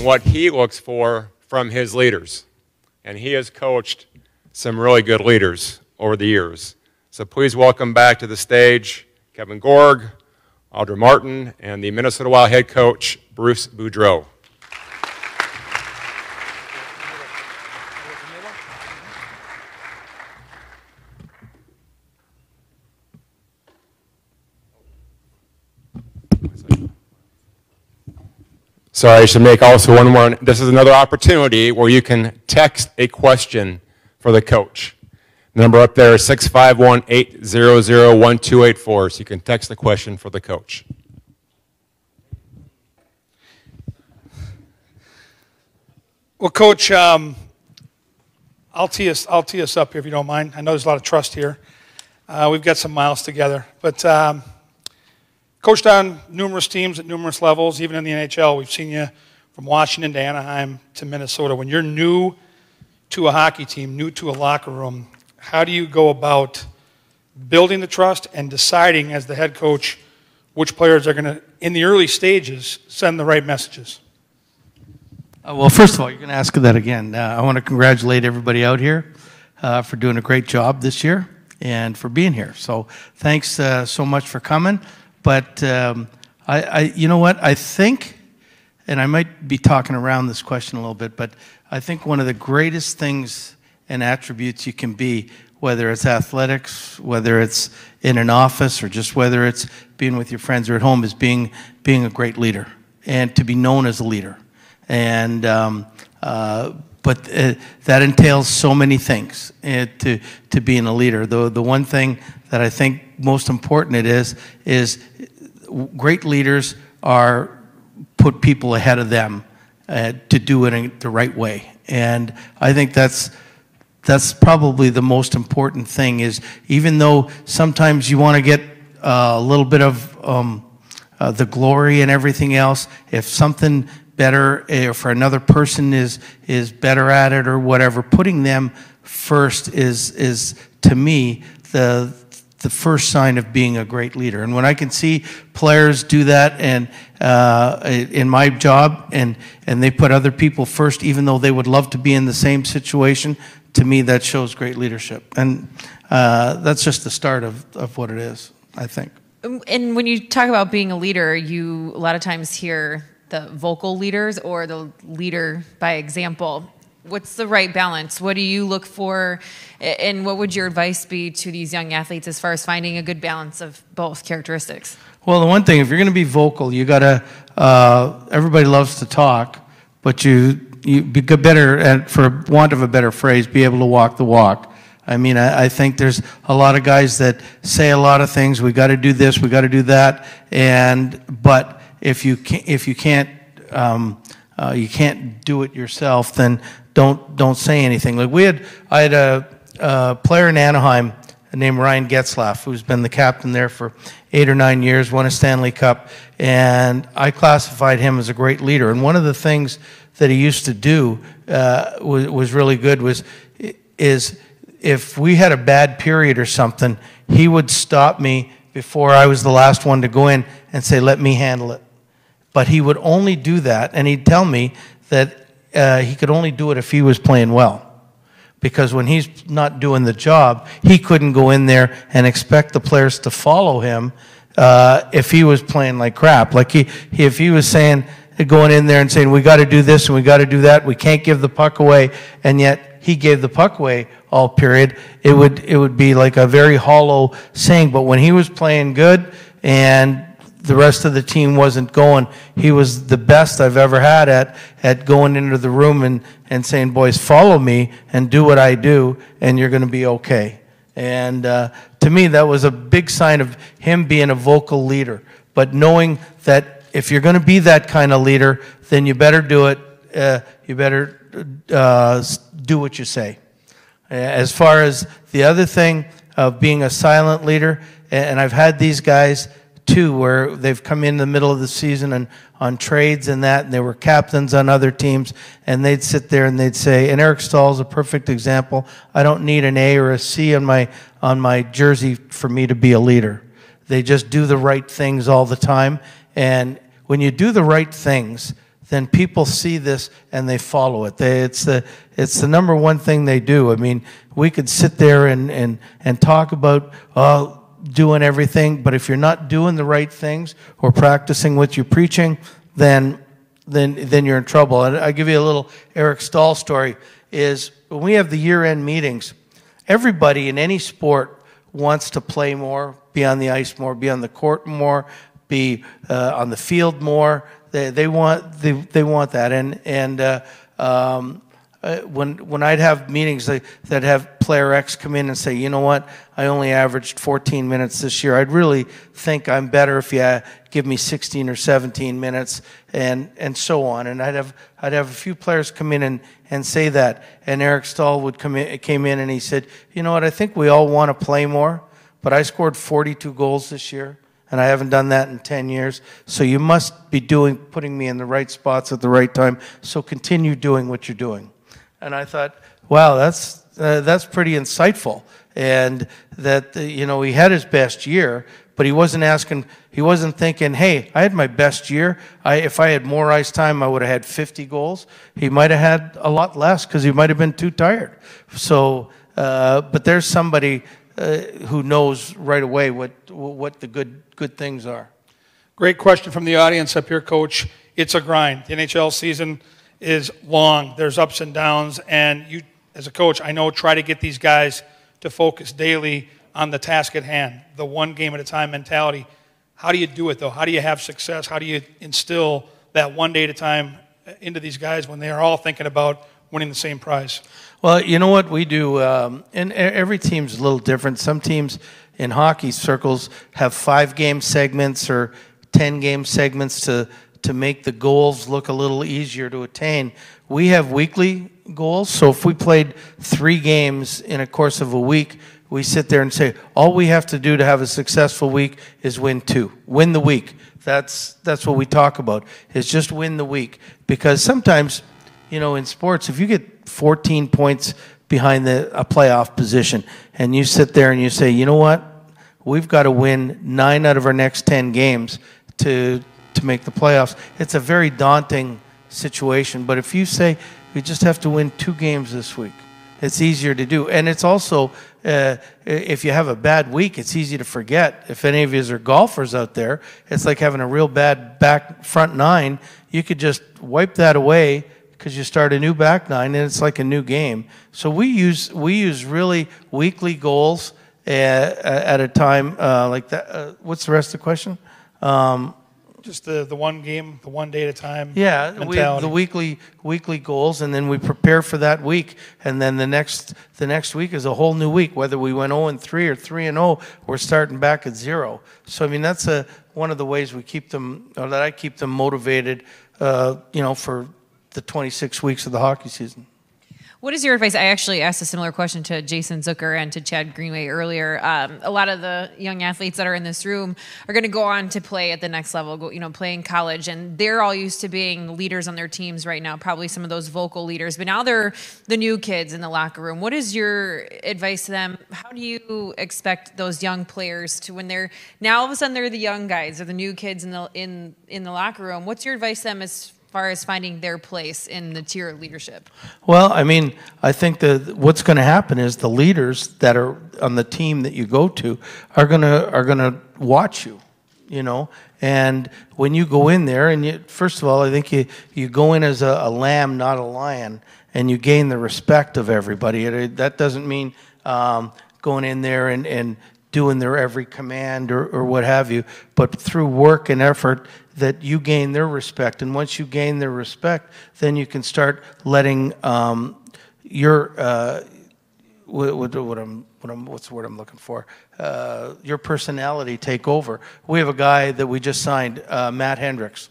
what he looks for from his leaders. And he has coached some really good leaders over the years. So please welcome back to the stage Kevin Gorg, Audra Martin, and the Minnesota Wild head coach, Bruce Boudreau. Sorry, I should make also one more. This is another opportunity where you can text a question for the coach. The number up there is 651-800-1284, so you can text the question for the coach. Well, Coach, I'll tee us up here if you don't mind. I know there's a lot of trust here. We've got some miles together, but coached on numerous teams at numerous levels, even in the NHL. We've seen you from Washington to Anaheim to Minnesota. When you're new to a hockey team, new to a locker room, how do you go about building the trust and deciding as the head coach which players are going to, in the early stages, send the right messages? Well, first of all, you're going to ask that again. I want to congratulate everybody out here for doing a great job this year and for being here. So thanks so much for coming. But you know what? I think, and I might be talking around this question a little bit, but I think one of the greatest things and attributes you can be, whether it's athletics, whether it's in an office, or just whether it's being with your friends or at home, is being a great leader and to be known as a leader. And but that entails so many things to being a leader. The one thing that I think most important it is great leaders put people ahead of them to do it in the right way. And I think that's probably the most important thing, is even though sometimes you want to get a little bit of the glory and everything else, if something better, if another person is better at it or whatever, putting them first is to me the first sign of being a great leader. And when I can see players do that, and in my job, and they put other people first, even though they would love to be in the same situation, to me that shows great leadership. And that's just the start of what it is, I think. And when you talk about being a leader, you a lot of times hear the vocal leaders or the leader by example. What's the right balance? What do you look for, and what would your advice be to these young athletes as far as finding a good balance of both characteristics? Well, the one thing, if you're going to be vocal, you got to, everybody loves to talk, but you be better, and for want of a better phrase, be able to walk the walk. I mean, I think there's a lot of guys that say a lot of things. We got to do this, we got to do that, but if you can't do it yourself, then don't say anything. Like I had a player in Anaheim named Ryan Getzlaff, who's been the captain there for 8 or 9 years, won a Stanley Cup, and I classified him as a great leader. And one of the things that he used to do was really good is if we had a bad period or something, he would stop me before I was the last one to go in and say, let me handle it. But he would only do that, and he'd tell me that he could only do it if he was playing well. Because when he's not doing the job, he couldn't go in there and expect the players to follow him if he was playing like crap. Like if he was going in there and saying, we got to do this and we got to do that, we can't give the puck away, and yet he gave the puck away all period, it would be like a very hollow saying. But when he was playing good and the rest of the team wasn't going, he was the best I've ever had at going into the room and saying, boys, follow me and do what I do, and you're going to be okay. And to me, that was a big sign of him being a vocal leader. But knowing that if you're going to be that kind of leader, then you better do it. You better do what you say. As far as the other thing of being a silent leader, and I've had these guys too, where they've come in the middle of the season and on trades and that, and they were captains on other teams, and they'd sit there and they'd say, and Eric Stahl's a perfect example, I don't need an A or a C on my jersey for me to be a leader. They just do the right things all the time, and when you do the right things, then people see this and they follow it. It's the number one thing they do. I mean, we could sit there and talk about doing everything, but if you're not doing the right things or practicing what you're preaching, then you're in trouble. And I'll give you a little Eric Stahl story. Is when we have the year-end meetings, everybody in any sport wants to play more, be on the ice more, be on the court more, be on the field more. They want that. And when I'd have meetings that have player X come in and say, you know what, I only averaged 14 minutes this year. I'd really think I'm better if you give me 16 or 17 minutes, and so on. And I'd have a few players come in and say that. And Eric Stahl came in and he said, you know what, I think we all want to play more, but I scored 42 goals this year, and I haven't done that in 10 years. So you must be putting me in the right spots at the right time. So continue doing what you're doing. And I thought, wow, that's pretty insightful. And that he had his best year, but he wasn't thinking, hey, I had my best year. If I had more ice time, I would have had 50 goals. He might have had a lot less because he might have been too tired. So, but there's somebody who knows right away what the good things are. Great question from the audience up here, Coach. It's a grind. The NHL season is long. There's ups and downs, and you, as a coach, I know, try to get these guys to focus daily on the task at hand, the one game at a time mentality. How do you do it, though? How do you have success? How do you instill that one day at a time into these guys when they are all thinking about winning the same prize? Well, you know what we do, and every team's a little different. Some teams in hockey circles have 5-game segments or 10-game segments to make the goals look a little easier to attain. We have weekly goals, so if we played 3 games in a course of a week, we sit there and say, all we have to do to have a successful week is win 2. Win the week. That's what we talk about, is just win the week. Because sometimes, in sports, if you get 14 points behind a playoff position, and you sit there and you say, you know what, we've got to win 9 out of our next 10 games to make the playoffs. It's a very daunting situation. But if you say, we just have to win 2 games this week, it's easier to do. And it's also, if you have a bad week, it's easy to forget. If any of you are golfers out there, it's like having a real bad front 9. You could just wipe that away because you start a new back 9, and it's like a new game. So we use really weekly goals at a time like that. What's the rest of the question? Just the one game, the one day at a time. Yeah, we have the weekly goals, and then we prepare for that week, and then the next week is a whole new week. Whether we went 0-3 or 3-0, we're starting back at 0. So I mean, that's one of the ways we keep them, or that I keep them motivated, for the 26 weeks of the hockey season. What is your advice? I actually asked a similar question to Jason Zucker and to Chad Greenway earlier. A lot of the young athletes that are in this room are going to go on to play at the next level, play in college, and they're all used to being leaders on their teams right now, probably some of those vocal leaders, but now they're the new kids in the locker room. What is your advice to them? How do you expect those young players to, when they're, now all of a sudden they're the young guys or the new kids in the locker room, what's your advice to them as far as finding their place in the tier of leadership? Well, I mean, I think what's going to happen is the leaders that are on the team that you go to are gonna watch you, And when you go in there, and first of all, I think you go in as a lamb, not a lion, and you gain the respect of everybody. That doesn't mean going in there and doing their every command or what have you, but through work and effort that you gain their respect. And once you gain their respect, then you can start letting your what's the word I'm looking for? Your personality take over. We have a guy that we just signed, Matt Hendricks,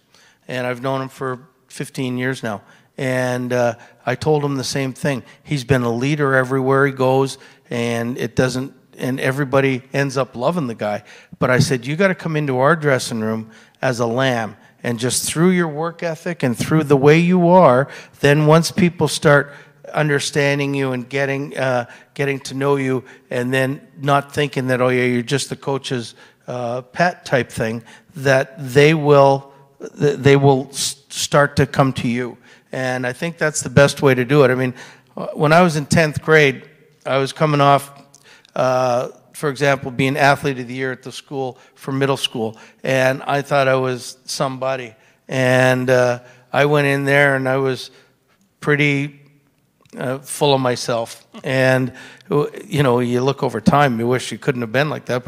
and I've known him for 15 years now. And I told him the same thing. He's been a leader everywhere he goes, and and everybody ends up loving the guy. But I said, you got to come into our dressing room as a lamb, and just through your work ethic and through the way you are, then once people start understanding you and getting to know you, and then not thinking that, oh yeah, you're just the coach's pet type thing, that they will start to come to you. And I think that's the best way to do it. I mean, when I was in 10th grade, I was coming off, for example, being athlete of the year at the school for middle school, and I thought I was somebody. And I went in there and I was pretty full of myself. And you know, you look over time, you wish you couldn't have been like that,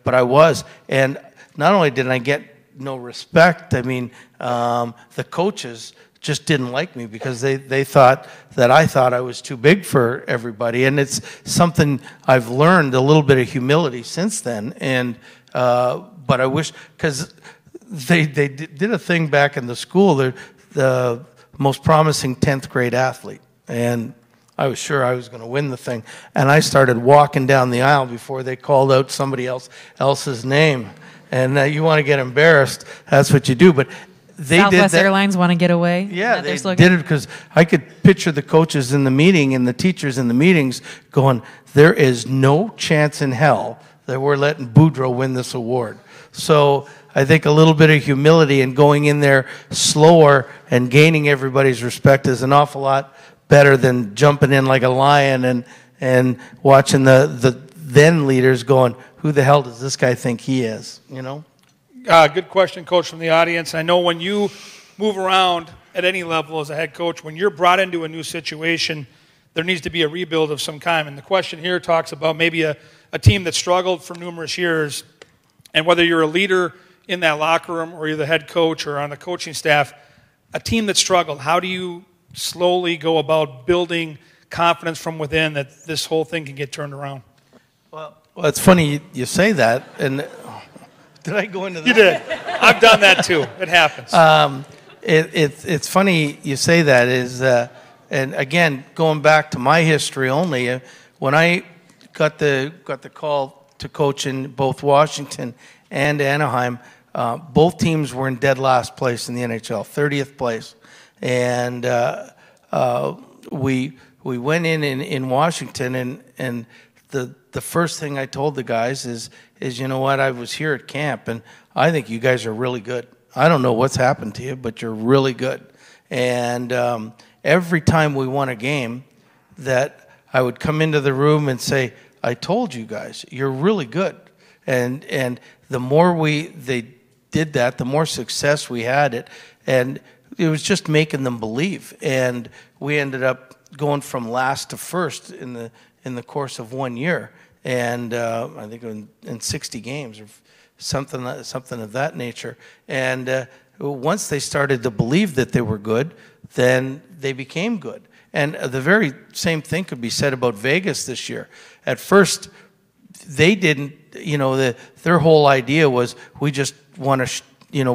but I was. And not only did I get no respect, I mean, the coaches just didn't like me because they thought that I thought I was too big for everybody. And it's something I've learned, a little bit of humility since then. And but I wish, because they did a thing back in the school, the most promising 10th grade athlete. And I was sure I was going to win the thing. And I started walking down the aisle before they called out somebody else's name. And you want to get embarrassed, that's what you do. But they Southwest did that. Airlines want to get away. Yeah, they did it because I could picture the coaches in the meeting and the teachers in the meetings going, there is no chance in hell that we're letting Boudreaux win this award. So I think a little bit of humility and going in there slower and gaining everybody's respect is an awful lot better than jumping in like a lion and watching the then leaders going, who the hell does this guy think he is, you know? Good question, Coach, from the audience. I know when you move around at any level as a head coach, when you're brought into a new situation, there needs to be a rebuild of some kind. And the question here talks about maybe a team that struggled for numerous years, and whether you're a leader in that locker room or you're the head coach or on the coaching staff, a team that struggled, how do you slowly go about building confidence from within that this whole thing can get turned around? Well, it's funny you say that, and did I go into that? You did. I've done that too. It happens. It's funny you say that, and again, going back to my history only, when I got the call to coach in both Washington and Anaheim, both teams were in dead last place in the NHL, 30th place. And we went in Washington, and the first thing I told the guys is you know what, I was here at camp, and I think you guys are really good. I don't know what's happened to you, but you're really good. And every time we won a game, that I would come into the room and say, I told you guys, you're really good. And the more they did that, the more success we had and it was just making them believe. And we ended up going from last to first in the course of 1 year. And I think in 60 games or something of that nature. And once they started to believe that they were good, then they became good. And the very same thing could be said about Vegas this year. At first, they didn't, you know, their whole idea was we just want to,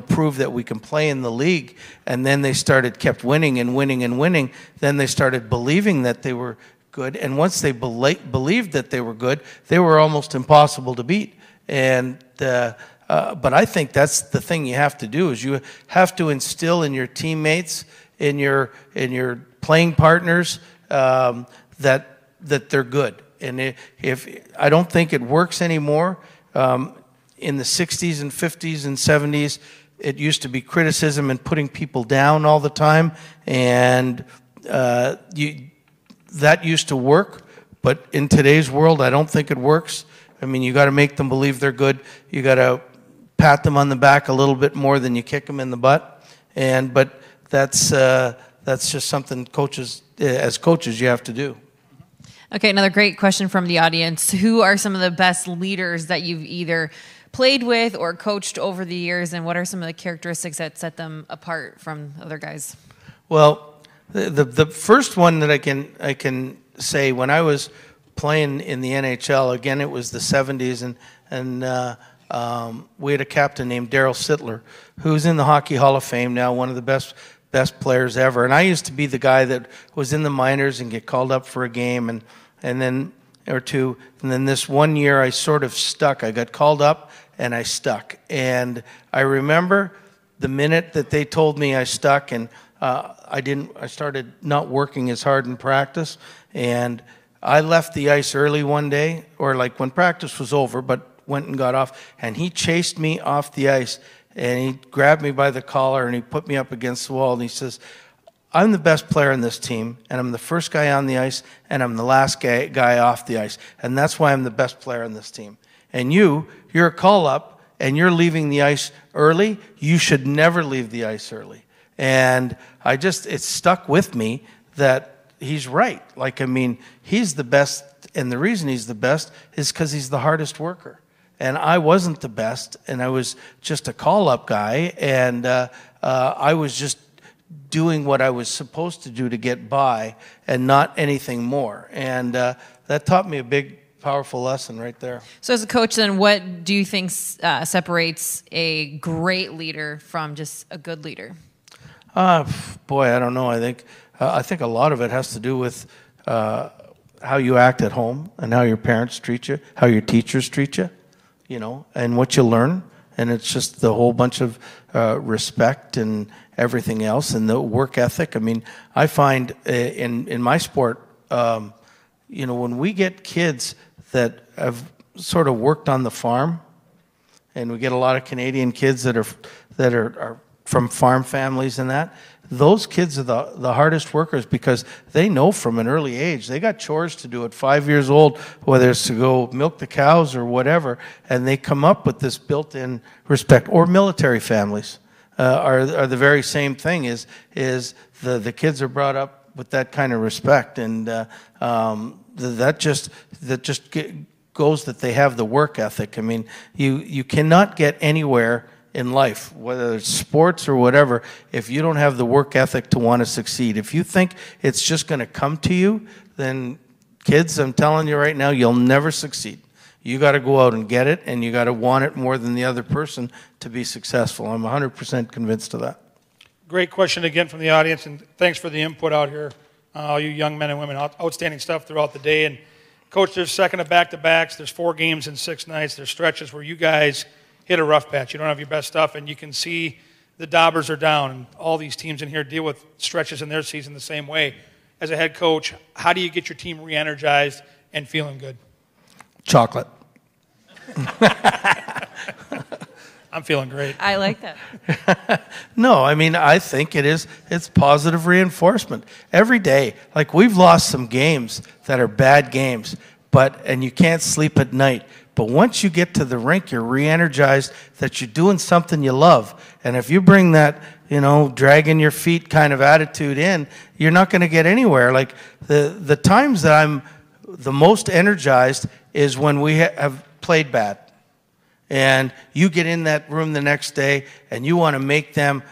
prove that we can play in the league. And then they kept winning and winning and winning. Then they started believing that they were good. And once they believed that they were good, they were almost impossible to beat. And but I think that's the thing you have to do, is you have to instill in your teammates, in your playing partners, that they're good. And if I don't think it works anymore. In the 60s and 50s and 70s, it used to be criticism and putting people down all the time, and that used to work. But in today's world, I don't think it works. I mean, you got to make them believe they're good. You got to pat them on the back a little bit more than you kick them in the butt. But that's just something coaches, as coaches, you have to do. Okay, another great question from the audience. Who are some of the best leaders that you've either played with or coached over the years, and what are some of the characteristics that set them apart from other guys? Well, the first one that I can say, when I was playing in the NHL, again, it was the 70s, and we had a captain named Darryl Sittler, who's in the Hockey Hall of Fame now, one of the best players ever. And I used to be the guy that was in the minors and get called up for a game and then or two. And then this 1 year I sort of stuck. I got called up and I stuck. And I remember the minute that they told me I stuck, and I started not working as hard in practice, and I left the ice early one day, or like when practice was over, but went and got off, and he chased me off the ice. and he grabbed me by the collar and he put me up against the wall and he says, I'm the best player in this team, and I'm the first guy on the ice, and I'm the last guy off the ice, and that's why I'm the best player in this team. And you're a call-up, and you're leaving the ice early. You should never leave the ice early. And it stuck with me that he's right. Like, I mean, he's the best, and the reason he's the best is because he's the hardest worker. And I wasn't the best, and I was just a call-up guy, and I was just doing what I was supposed to do to get by and not anything more. And that taught me a big, powerful lesson right there. So as a coach, then, what do you think separates a great leader from just a good leader? Boy, I don't know. I think a lot of it has to do with how you act at home and how your parents treat you, how your teachers treat you, and what you learn. And it's just the whole bunch of respect and everything else, and the work ethic. I mean, I find in my sport, when we get kids that have sort of worked on the farm, and we get a lot of Canadian kids that are from farm families and that, those kids are the hardest workers because they know from an early age. They got chores to do at 5 years old, whether it's to go milk the cows or whatever, and they come up with this built-in respect. Or military families are the very same thing, is the kids are brought up with that kind of respect, and that just goes that they have the work ethic. I mean, you cannot get anywhere in life, whether it's sports or whatever, if you don't have the work ethic to want to succeed. If you think it's just going to come to you, then kids, I'm telling you right now, you'll never succeed. You got to go out and get it, and you got to want it more than the other person to be successful. I'm 100% convinced of that. Great question again from the audience, and thanks for the input out here, all you young men and women. Outstanding stuff throughout the day. And Coach, there's second of back-to-backs. There's 4 games in 6 nights. There's stretches where you guys hit a rough patch. You don't have your best stuff, and you can see the Daubers are down, and all these teams in here deal with stretches in their season the same way. As a head coach, how do you get your team re-energized and feeling good? Chocolate. I'm feeling great. I like that. No, I mean, I think it's positive reinforcement. Every day, like we've lost some games that are bad games, and you can't sleep at night. But once you get to the rink, you're re-energized that you're doing something you love. And if you bring that, dragging your feet kind of attitude in, you're not going to get anywhere. Like the times that I'm the most energized is when we have played bad. And you get in that room the next day and you want to make them,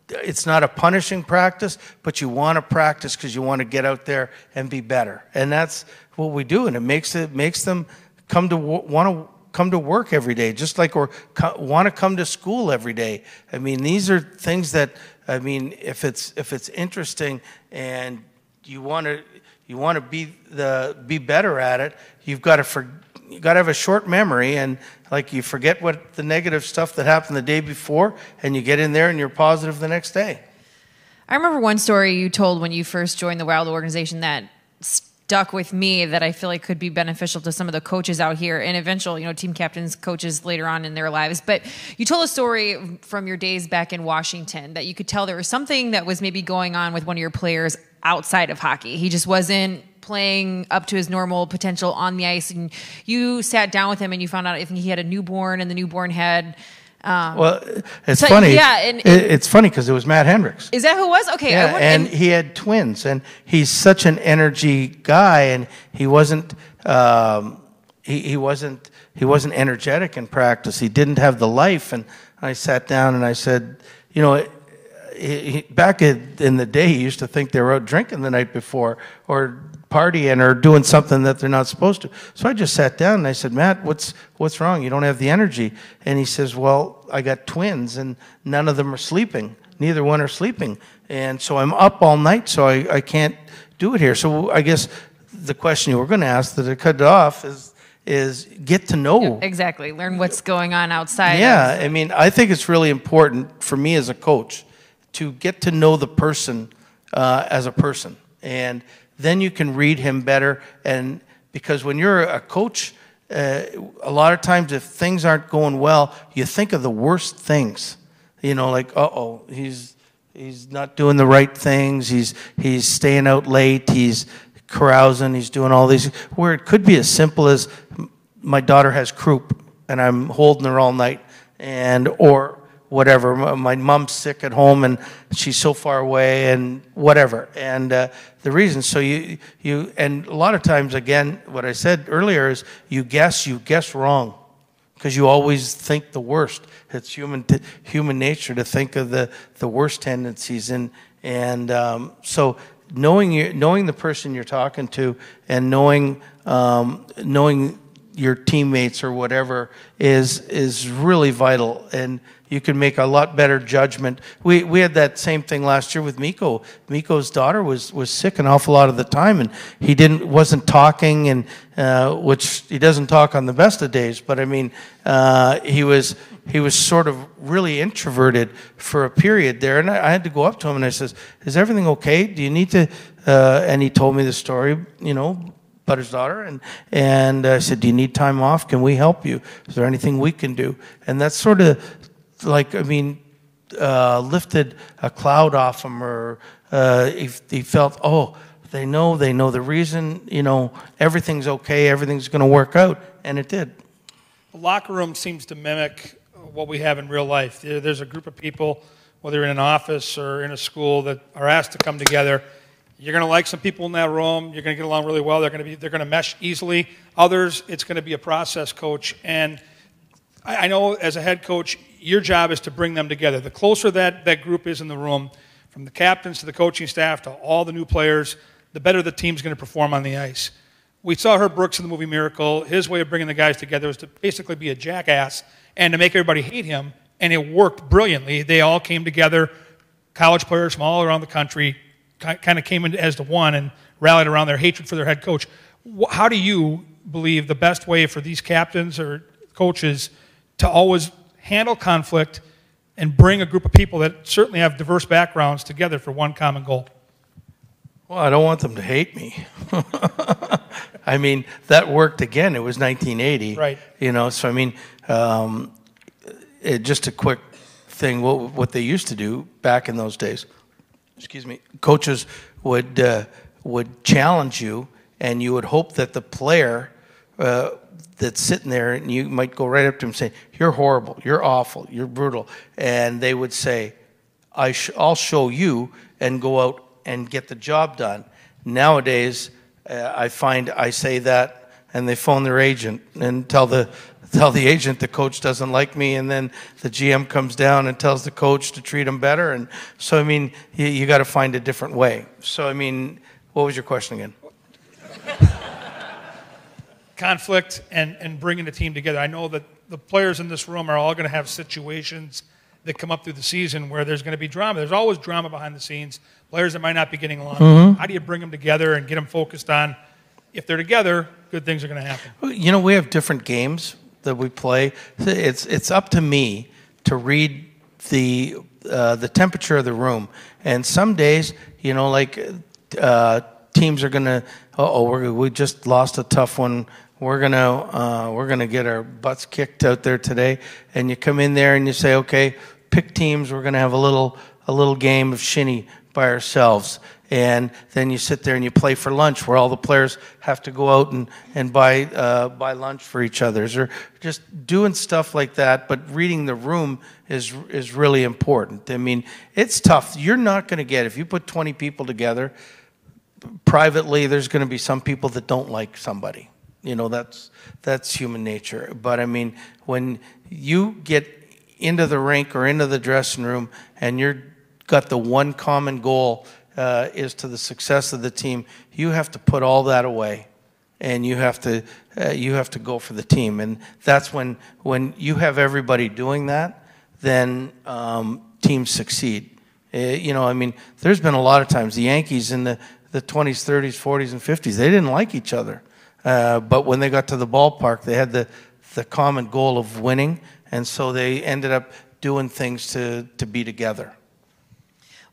it's not a punishing practice, but you want to practice because you want to get out there and be better. And that's what we do. And it makes them want to come to work every day, just like want to come to school every day. I mean, these are things that, if it's interesting and you want to be better at it, you got to have a short memory, and like you forget what the negative stuff that happened the day before, and you get in there and you're positive the next day. I remember one story you told when you first joined the Wild organization that stuck with me, that I feel like could be beneficial to some of the coaches out here and eventual, team captains, coaches later on in their lives. But you told a story from your days back in Washington that you could tell there was something that was maybe going on with one of your players outside of hockey. He just wasn't playing up to his normal potential on the ice, and you sat down with him and you found out, I think he had a newborn, and the newborn had it's funny. Yeah, it's funny because it was Matt Hendricks. Is that who it was? Okay. Yeah, and he had twins, and he's such an energy guy, and he wasn't he wasn't energetic in practice. He didn't have the life, and I sat down and I said, back in the day, he used to think they were out drinking the night before or partying or doing something that they're not supposed to. So I just sat down and I said, Matt, what's wrong? You don't have the energy. And he says, well, I got twins and none of them are sleeping. Neither one are sleeping. And so I'm up all night, so I can't do it here. So I guess the question you were going to ask that I cut off is get to know. Yeah, exactly. Learn what's going on outside. Yeah. I think it's really important for me as a coach to get to know the person as a person. And then you can read him better. And because when you're a coach, a lot of times if things aren't going well, you think of the worst things. You know, like, uh-oh, he's not doing the right things. He's staying out late. He's carousing. He's doing all these. Where it could be as simple as my daughter has croup and I'm holding her all night, or whatever. My mom's sick at home and she's so far away, and whatever. And the reason, so you and a lot of times, again, what I said earlier is you guess wrong. Because you always think the worst. It's human nature to think of the worst tendencies, and so knowing the person you're talking to, and knowing your teammates or whatever is really vital, and you can make a lot better judgment. We had that same thing last year with Miko. Miko's daughter was sick an awful lot of the time, and he wasn't talking, and which he doesn't talk on the best of days. But I mean, he was sort of really introverted for a period there, and I had to go up to him and I says, "Is everything okay? Do you need to?" And he told me the story, about his daughter, and I said, "Do you need time off? Can we help you? Is there anything we can do?" And that's sort of like, lifted a cloud off him, or he felt, oh, they know the reason, everything's okay, everything's going to work out, and it did. The locker room seems to mimic what we have in real life. There's a group of people, whether you're in an office or in a school, that are asked to come together. You're going to like some people in that room. You're going to get along really well. They're going to mesh easily. Others, it's going to be a process, coach. And I know as a head coach, your job is to bring them together. The closer that group is in the room, from the captains to the coaching staff to all the new players, the better the team's going to perform on the ice. We saw Herb Brooks in the movie Miracle. His way of bringing the guys together was to basically be a jackass and to make everybody hate him, and it worked brilliantly. They all came together, college players from all around the country, kind of came in as the one and rallied around their hatred for their head coach. How do you believe the best way for these captains or coaches to always handle conflict and bring a group of people that certainly have diverse backgrounds together for one common goal? Well, I don't want them to hate me. I mean, that worked again. It was 1980. Right. So I mean, just a quick thing, what they used to do back in those days, coaches would challenge you, and you would hope that the player that's sitting there, and you might go right up to him and say, "You're horrible, you're awful, you're brutal," and they would say, "I'll show you," and go out and get the job done. Nowadays, I find I say that, and they phone their agent and tell the agent the coach doesn't like me, and then the GM comes down and tells the coach to treat him better. And so, I mean, you got to find a different way. So, I mean, what was your question again? Conflict and bringing the team together. I know that the players in this room are all going to have situations that come up through the season where there's going to be drama. There's always drama behind the scenes, players that might not be getting along. Mm-hmm. How do you bring them together and get them focused on, if they're together, good things are going to happen? We have different games that we play. It's up to me to read the temperature of the room. And some days, teams are going to, we just lost a tough one. We're gonna get our butts kicked out there today. And you come in there and you say, okay, pick teams. We're gonna have a little game of shinny by ourselves. And then you sit there and you play for lunch, where all the players have to go out and buy lunch for each other, or just doing stuff like that. But reading the room is really important. I mean, it's tough. You're not going to get, if you put 20 people together privately, there's going to be some people that don't like somebody. That's human nature. But I mean, when you get into the rink or into the dressing room and you're got the one common goal is to the success of the team, you have to put all that away, and you have to go for the team. And that's when you have everybody doing that, then teams succeed. I mean, there's been a lot of times the Yankees in the 20s, 30s, 40s, and 50s, they didn't like each other. But when they got to the ballpark, they had the common goal of winning, and so they ended up doing things to be together.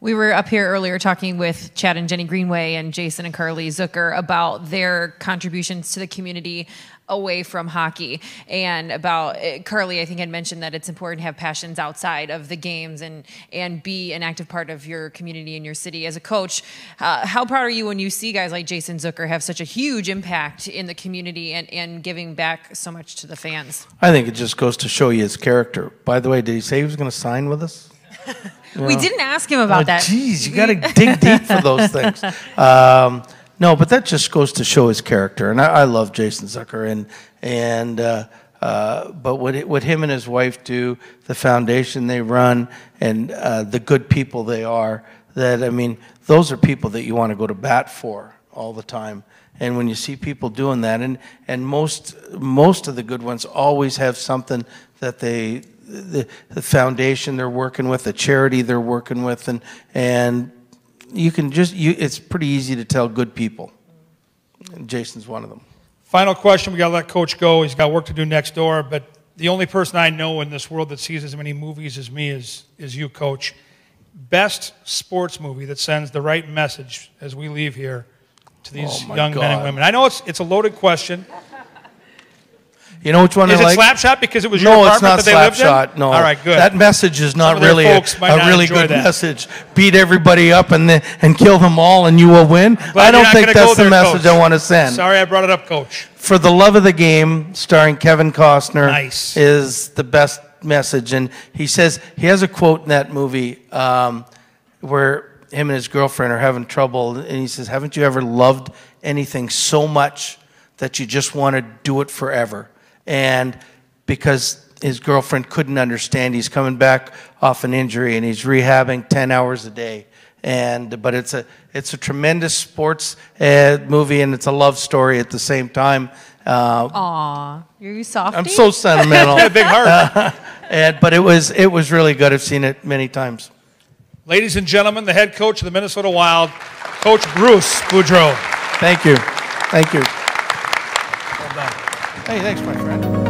We were up here earlier talking with Chad and Jenny Greenway and Jason and Carly Zucker about their contributions to the community. away from hockey, and about Carly, I think, had mentioned that it's important to have passions outside of the games and be an active part of your community and your city. As a coach, how proud are you when you see guys like Jason Zucker have such a huge impact in the community and giving back so much to the fans? I think it just goes to show you his character. By the way, did he say he was going to sign with us? We didn't ask him about that. Geez, you got to dig deep for those things. No, but that just goes to show his character, and I love Jason Zucker, but what him and his wife do, the foundation they run, and the good people they are. That, I mean, those are people that you want to go to bat for all the time. And when you see people doing that, and most of the good ones always have something that the foundation they're working with, the charity they're working with, and you can it's pretty easy to tell good people. And Jason's one of them. Final question. We got to let Coach go. He's got work to do next door. But the only person I know in this world that sees as many movies as me is you, Coach. Best sports movie that sends the right message as we leave here to these young men and women. I know it's a loaded question. You know which one I like? Is it Slapshot because it was your apartment that they lived in? No, it's not Slapshot. No. All right, good. That message is not really a really good that. message. Beat everybody up and kill them all and you will win. I don't think that's the message I want to send. Sorry I brought it up, Coach. For the Love of the Game, starring Kevin Costner, is the best message. And he says, he has a quote in that movie where him and his girlfriend are having trouble. And he says, haven't you ever loved anything so much that you just want to do it forever? And because his girlfriend couldn't understand, he's coming back off an injury and he's rehabbing 10 hours a day. But it's a tremendous sports movie, and it's a love story at the same time. Aw, you're softy. I'm so sentimental. Got a big heart. But it was really good. I've seen it many times. Ladies and gentlemen, the head coach of the Minnesota Wild, Coach Bruce Boudreau. Thank you. Thank you. Well done. Hey, thanks, my friend.